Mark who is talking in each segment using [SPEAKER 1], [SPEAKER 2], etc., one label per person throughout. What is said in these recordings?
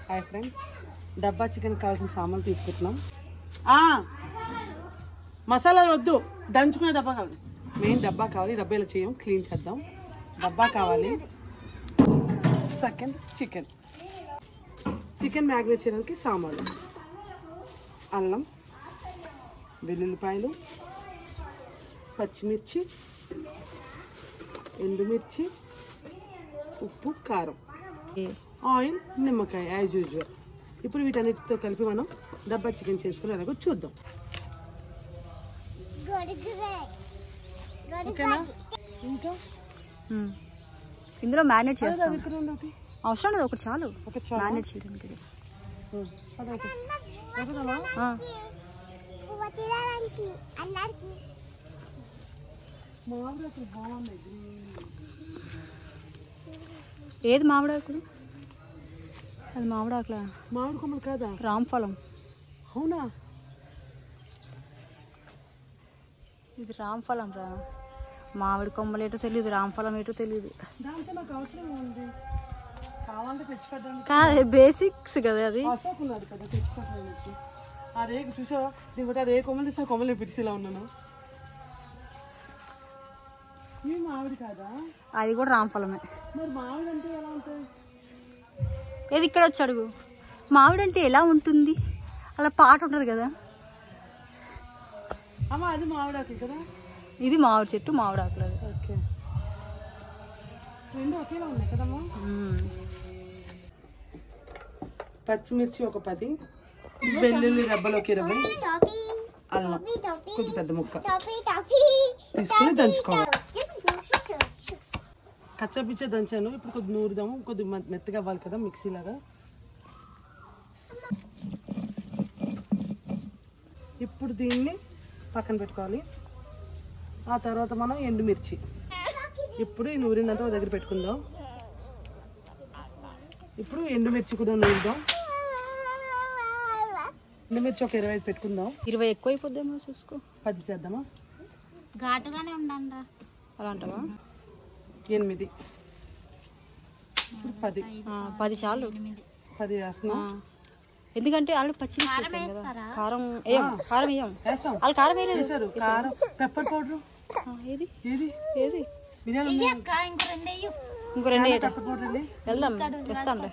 [SPEAKER 1] Hi friends, డబ్బా chicken కావాల్సిన సామాన్లు తీసుకుంటున్నాం. మసాలాలు వద్దు, దంచుకునే డబ్బా కావాలి. మెయిన్ డబ్బా కావాలి. డబ్బా ఇలా చేయం, క్లీన్ చేద్దాం. డబ్బా కావాలి. సెకండ్ చికెన్ మ్యాగ్నేట్ చేయడానికి సామాన్లు: అల్లం, వెల్లుల్లిపాయలు, పచ్చిమిర్చి, ఎండుమిర్చి, ఉప్పు, కారం, ఆయిల్, నిమ్మకాయ యాజ్ యూజువల్. ఇప్పుడు వీటన్నిటితో కలిపి మనం డబ్బా చికెన్ చేసుకుని ఎలాగో చూద్దాం. ఓకేనా? ఇంకా
[SPEAKER 2] ఇందులో మ్యారినేట్ చేస్తాం. అవసరం లేదు, ఒకటి చాలు మ్యారినేట్ చేయడానికి. ఏది మామిడాకులు? అది మామిడాకులా?
[SPEAKER 1] మామిడి కొమ్మలు కాదా?
[SPEAKER 2] రాంఫలం.
[SPEAKER 1] అవునా?
[SPEAKER 2] ఇది రాంఫలం రా. మామిడి కొమ్మలు ఏటో తెలియదు, రాంఫలం ఏటో తెలియదు.
[SPEAKER 1] దాంతో నాకు అవసరం ఉంది, కావాలంటే తెచ్చిపెట్టడానికి.
[SPEAKER 2] కాదు, బేసిక్స్ కదా అది.
[SPEAKER 1] అసోకున్నాడు కదా తెచ్చిపెట్టడానికి. అదే చూసావా, దీని బట్టి అదే కొమ్మలు తీసా, కొమ్మలు పిడిచిలా ఉన్నాను. ఇవి మామిడి కాదా?
[SPEAKER 2] అది కూడా రాంఫలమే.
[SPEAKER 1] మరి మామిడి అంటే ఎలా ఉంటాయి?
[SPEAKER 2] ఏది ఇక్కడ వచ్చి అడుగు. మామిడి అంటే ఎలా ఉంటుంది? అలా పాట ఉంటుంది కదా.
[SPEAKER 1] అమ్మా అది మామిడాకులు కదా.
[SPEAKER 2] ఇది మామిడి చెట్టు, మామిడాకులు. అది
[SPEAKER 1] ఓకే, రెండు ఒకేలా ఉన్నాయి కదమ్మా. పచ్చిమిర్చి ఒక 10, వెల్లుల్లి రెబ్బలు ఒక 20, అల్లం కొంచెం పెద్ద ముక్క తీసుకుని దంచుకోవాలి. కచ్చాపిచ్చా దంచాను. ఇప్పుడు కొద్ది నూరుదాము, కొద్ది మెత్తగా అవ్వాలి కదా మిక్సీ లాగా. ఇప్పుడు దీన్ని పక్కన పెట్టుకోవాలి. ఆ తర్వాత మనం ఎండుమిర్చి, ఇప్పుడు ఈ నూరిందంతా ఒక దగ్గర పెట్టుకుందాం. ఇప్పుడు ఎండుమిర్చి కూడా నూరుదాం. ఎండుమిర్చి ఒక 25 పెట్టుకుందాం.
[SPEAKER 2] 20 ఎక్కువ అయిపోద్దేమో, చూసుకో.
[SPEAKER 1] 10 చేద్దామా?
[SPEAKER 2] ఘాటుగానే ఉండండి. అలా అంటావా?
[SPEAKER 1] 8, ఇప్పుడు
[SPEAKER 2] 10 చాలు.
[SPEAKER 1] 10 వేస్తున్నాం.
[SPEAKER 2] ఎందుకంటే వాళ్ళు పచ్చిమిర్చి కారం వేయం.
[SPEAKER 1] వేస్తాం.
[SPEAKER 2] వాళ్ళు కారం వేయలేదు.
[SPEAKER 1] వేసారు కారం, పెప్పర్ పౌడర్.
[SPEAKER 2] ఏది
[SPEAKER 1] ఏది
[SPEAKER 2] ఏది
[SPEAKER 1] బిర్యానీ
[SPEAKER 2] ఇంకో 2
[SPEAKER 1] పెప్పర్ పౌడర్ అండి.
[SPEAKER 2] వెళ్దాం, తెస్తాను.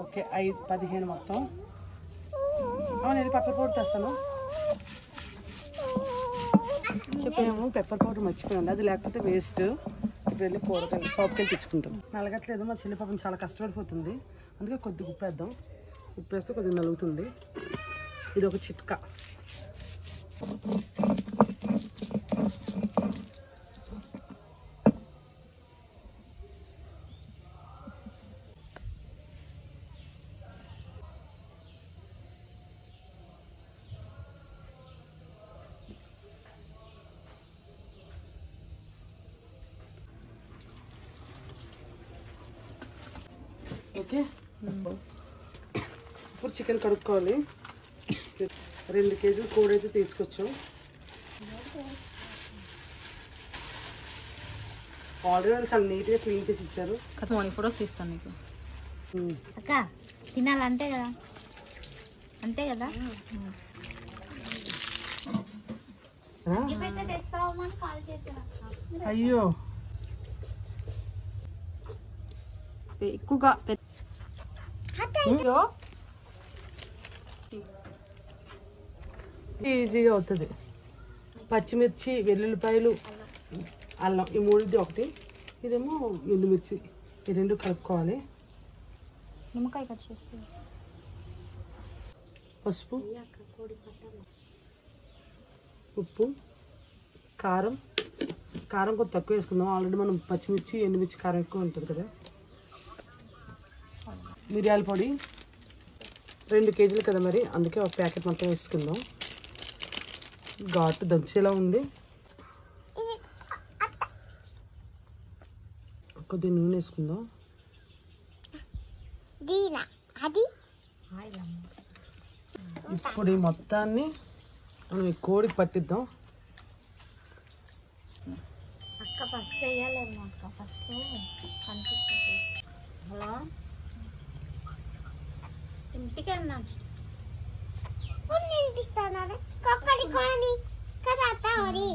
[SPEAKER 1] ఓకే, 15 మొత్తం. అవును, ఇది పెప్పర్ పౌడర్ తెస్తాను. చెప్పాము పెప్పర్ పౌడర్ మర్చిపోయాను, అది లేకపోతే వేస్ట్. ఇప్పుడు వెళ్ళి కూరగాయలు షాప్కి తెచ్చుకుంటాం. నలగట్లేదు, మా చెల్లి పాపం చాలా కష్టపడిపోతుంది. అందుకే కొద్దిగా ఉప్పు వేద్దాం. ఉప్పు వేస్తే కొద్దిగా నలుగుతుంది. ఇది ఒక చిట్కా. ఓకే, ఇప్పుడు చికెన్ కడుక్కోవాలి. 2 కేజీలు కోడి అయితే తీసుకొచ్చాం. ఆల్రెడీ చాలా నీట్గా క్లీన్ చేసి ఇచ్చారు.
[SPEAKER 2] ఫోటోస్ తీస్తాను నీకు.
[SPEAKER 3] అక్క తినాలంటే కదా, అంతే కదా.
[SPEAKER 1] అయ్యో,
[SPEAKER 2] ఎక్కువగా
[SPEAKER 1] ఈజీగా అవుతుంది. పచ్చిమిర్చి, వెల్లుల్లిపాయలు, అల్లం, ఈ 3 ఒకటి. ఇదేమో ఎండుమిర్చి. ఈ 2 కలుపుకోవాలి.
[SPEAKER 2] నిమ్మకాయ కట్ చేస్తే
[SPEAKER 1] పసుపు, ఉప్పు, కారం. కారం కొంచెం తక్కువ వేసుకుందాం. ఆల్రెడీ మనం పచ్చిమిర్చి, ఎండుమిర్చి కారం ఎక్కువ ఉంటుంది కదా. మిరియాల పొడి 2 కేజీలు కదా మరి, అందుకే ఒక ప్యాకెట్ మొత్తం వేసుకుందాం. ఘాటు దంచేలా ఉంది. కొద్దిగా నూనె వేసుకుందాం. ఇప్పుడు ఈ మొత్తాన్ని మనం ఈ కోడికి పట్టిద్దాం.
[SPEAKER 3] అక్క పసుపు వేయాలి, పసుపు కనిపిస్తుంది. హలో, ఇంటికే ఉన్నాను.
[SPEAKER 4] నినిపిస్తాను కొక్కడి కొని కదా అత్త మరి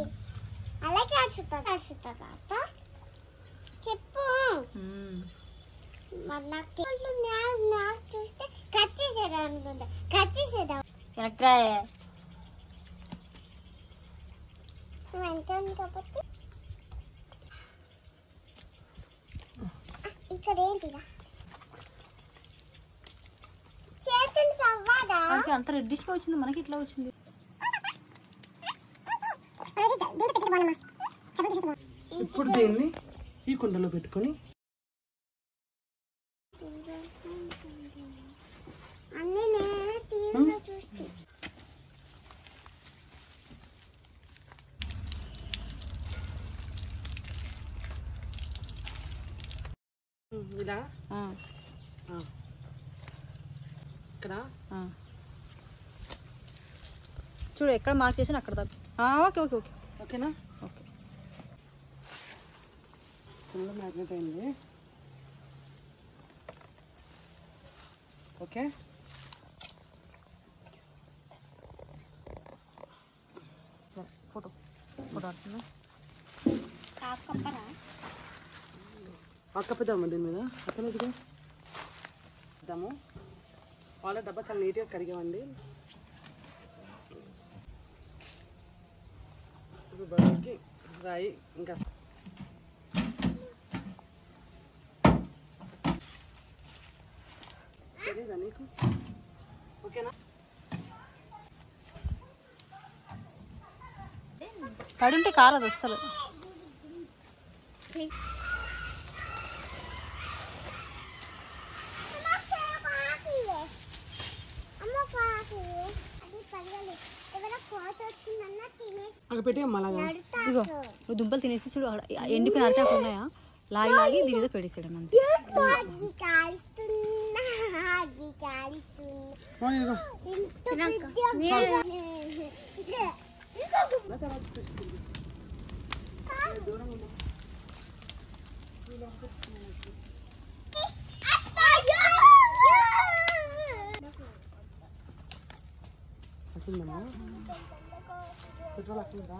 [SPEAKER 4] అలాగే అరుచుతా అత్త చెప్పు. మరి నాకు చూస్తే కచ్చేసేదా అనుకుంటా. కచ్చేసేదా
[SPEAKER 3] వెనక్రాయే
[SPEAKER 4] వెంటనే కాబట్టి ఇక్కడ ఏంటిదా చేతులు అవ్వదా?
[SPEAKER 2] అంత రెడ్డిష్గా వచ్చింది, మనకి ఇట్లా వచ్చింది.
[SPEAKER 1] ఇప్పుడు దీన్ని ఈ కుండలో పెట్టుకొని
[SPEAKER 4] అన్నీ నేను టీవీలో చూస్తూ
[SPEAKER 1] ఇలా ఇక్కడ
[SPEAKER 2] చూడు ఎక్కడ మార్క్ చేసాను అక్కడ దాకా. ఓకే ఓకే ఓకే
[SPEAKER 1] ఓకేనా?
[SPEAKER 2] ఓకే.
[SPEAKER 1] ఫుల్ మ్యాగ్నెట్ అయింది. ఓకే
[SPEAKER 2] ఫోటో ఫోటో ఆడుతున్నా.
[SPEAKER 1] అక్కపిద్దాము దీని మీద. అక్కడ ఇదిగో ఇద్దాము. వాళ్ళ డబ్బా చాలా నీట్గా కడిగామండి. ఇప్పుడు బరువుకి రాయి ఇంకా తెలీదా నీకు? ఓకేనా?
[SPEAKER 2] తడుంటే కారదు అసలు.
[SPEAKER 1] అక్కడ పెట్టి అమ్మలాగా
[SPEAKER 2] ఇగో నువ్వు దుంపలు తినేసి చూడు, అక్కడ ఎండిపోయిన అరటాకు ఉన్నాయా, లాగి లాగి దీని మీద పెట్టేసాడు అంతే.
[SPEAKER 1] వచ్చిందమ్మా పెట్రోల్ వస్తుందా?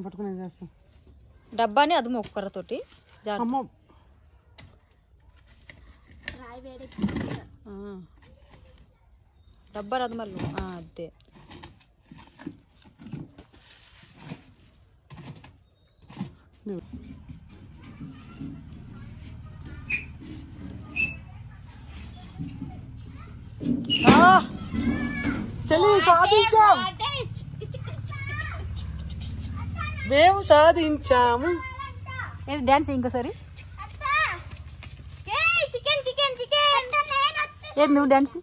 [SPEAKER 1] పట్టుకుని చేస్తాం.
[SPEAKER 2] డబ్బాని అది మొక్కరతోటి డబ్బా రాదు మళ్ళీ అదే.
[SPEAKER 1] చలి సాధించాం, మేము సాధించాము.
[SPEAKER 2] ఏది డాన్స్ ఇంకోసారి ఏది నువ్వు డాన్స్.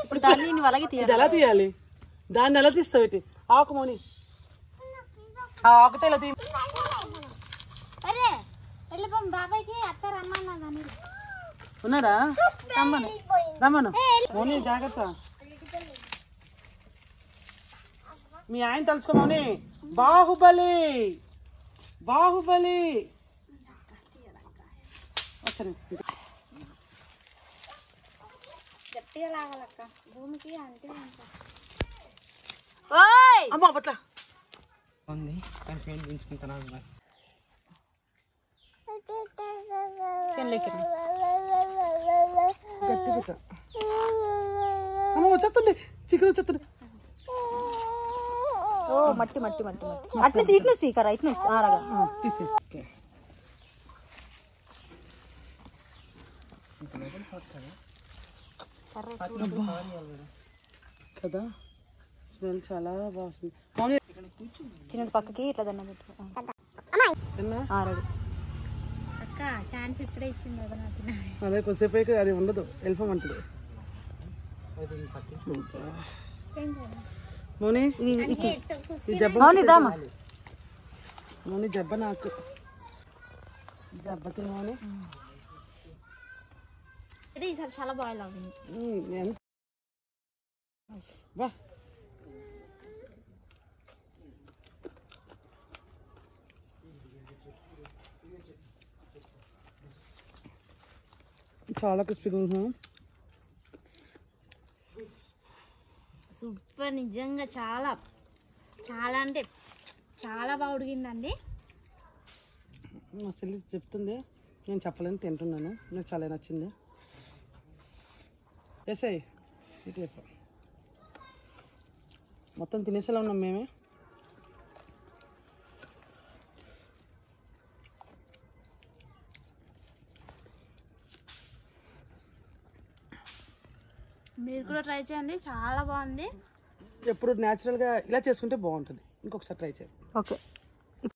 [SPEAKER 2] ఇప్పుడు దాన్ని నువ్వు అలాగే
[SPEAKER 1] ఇది ఎలా తీయాలి? దాన్ని ఎలా తీస్తావు? ఇటు ఆకు మోని ఆకుతో ఇలా తీ.
[SPEAKER 4] బాబాయ్కి అత్త రమ్మన్నదని
[SPEAKER 1] ఉన్నాడా?
[SPEAKER 2] రమ్మను
[SPEAKER 1] రమ్మను మోని, జాగ్రత్త. మీ ఆయన తలుచుకో మోని. బాహుబలి బాహుబలి.
[SPEAKER 4] గట్టిగా లాగాలక్క భూమికి అంతే.
[SPEAKER 1] అమ్మ పట్ల
[SPEAKER 5] ఉంది కానీ పెయింట్ దించుకుంటాను.
[SPEAKER 1] గట్టి పెట్ట. అమ్మ వచ్చేస్తుంది, చికెన్ వచ్చేస్తుంది.
[SPEAKER 2] ఓ మట్టి మట్టి మట్టి మట్టి అట్లా ఇటు నుంచి తీకరా, ఇటు నుంచి
[SPEAKER 1] తీసే. కదా స్మెల్ చాలా బాగా వస్తుంది. మౌని
[SPEAKER 2] తినడు పక్కకి ఇట్లా దండం పెట్టు.
[SPEAKER 1] తిన్నా
[SPEAKER 2] రెడీ.
[SPEAKER 3] అక్క ఛాన్స్ ఇప్పుడే ఇచ్చింది కదా నాకు తినాలి.
[SPEAKER 1] అదే కొద్దిసేపు అది ఉండదు, వెళ్ళిపోమంటుంది. మౌని ఈ జబ్బ
[SPEAKER 2] మౌని దామా.
[SPEAKER 1] మౌని జబ్బ నాకు జబ్బకి మౌని
[SPEAKER 3] ఈసారి చాలా బాయిల్ అవుతుంది.
[SPEAKER 1] బా చాలా క్రిస్పీగా ఉంటున్నాం.
[SPEAKER 3] సూపర్, నిజంగా చాలా చాలా అంటే చాలా బాగా ఉడికిందండి.
[SPEAKER 1] మా చెల్లి చెప్తుంది, నేను చెప్పలేని తింటున్నాను, నాకు చాలా నచ్చింది. వేసాయి ఇటు వేసా, మొత్తం తినేసేలా ఉన్నాం మేమే.
[SPEAKER 3] మీరు కూడా ట్రై చేయండి, చాలా బాగుంది.
[SPEAKER 1] ఎప్పుడు న్యాచురల్గా ఇలా చేసుకుంటే బాగుంటుంది. ఇంకొకసారి ట్రై చేయండి.
[SPEAKER 2] ఓకే.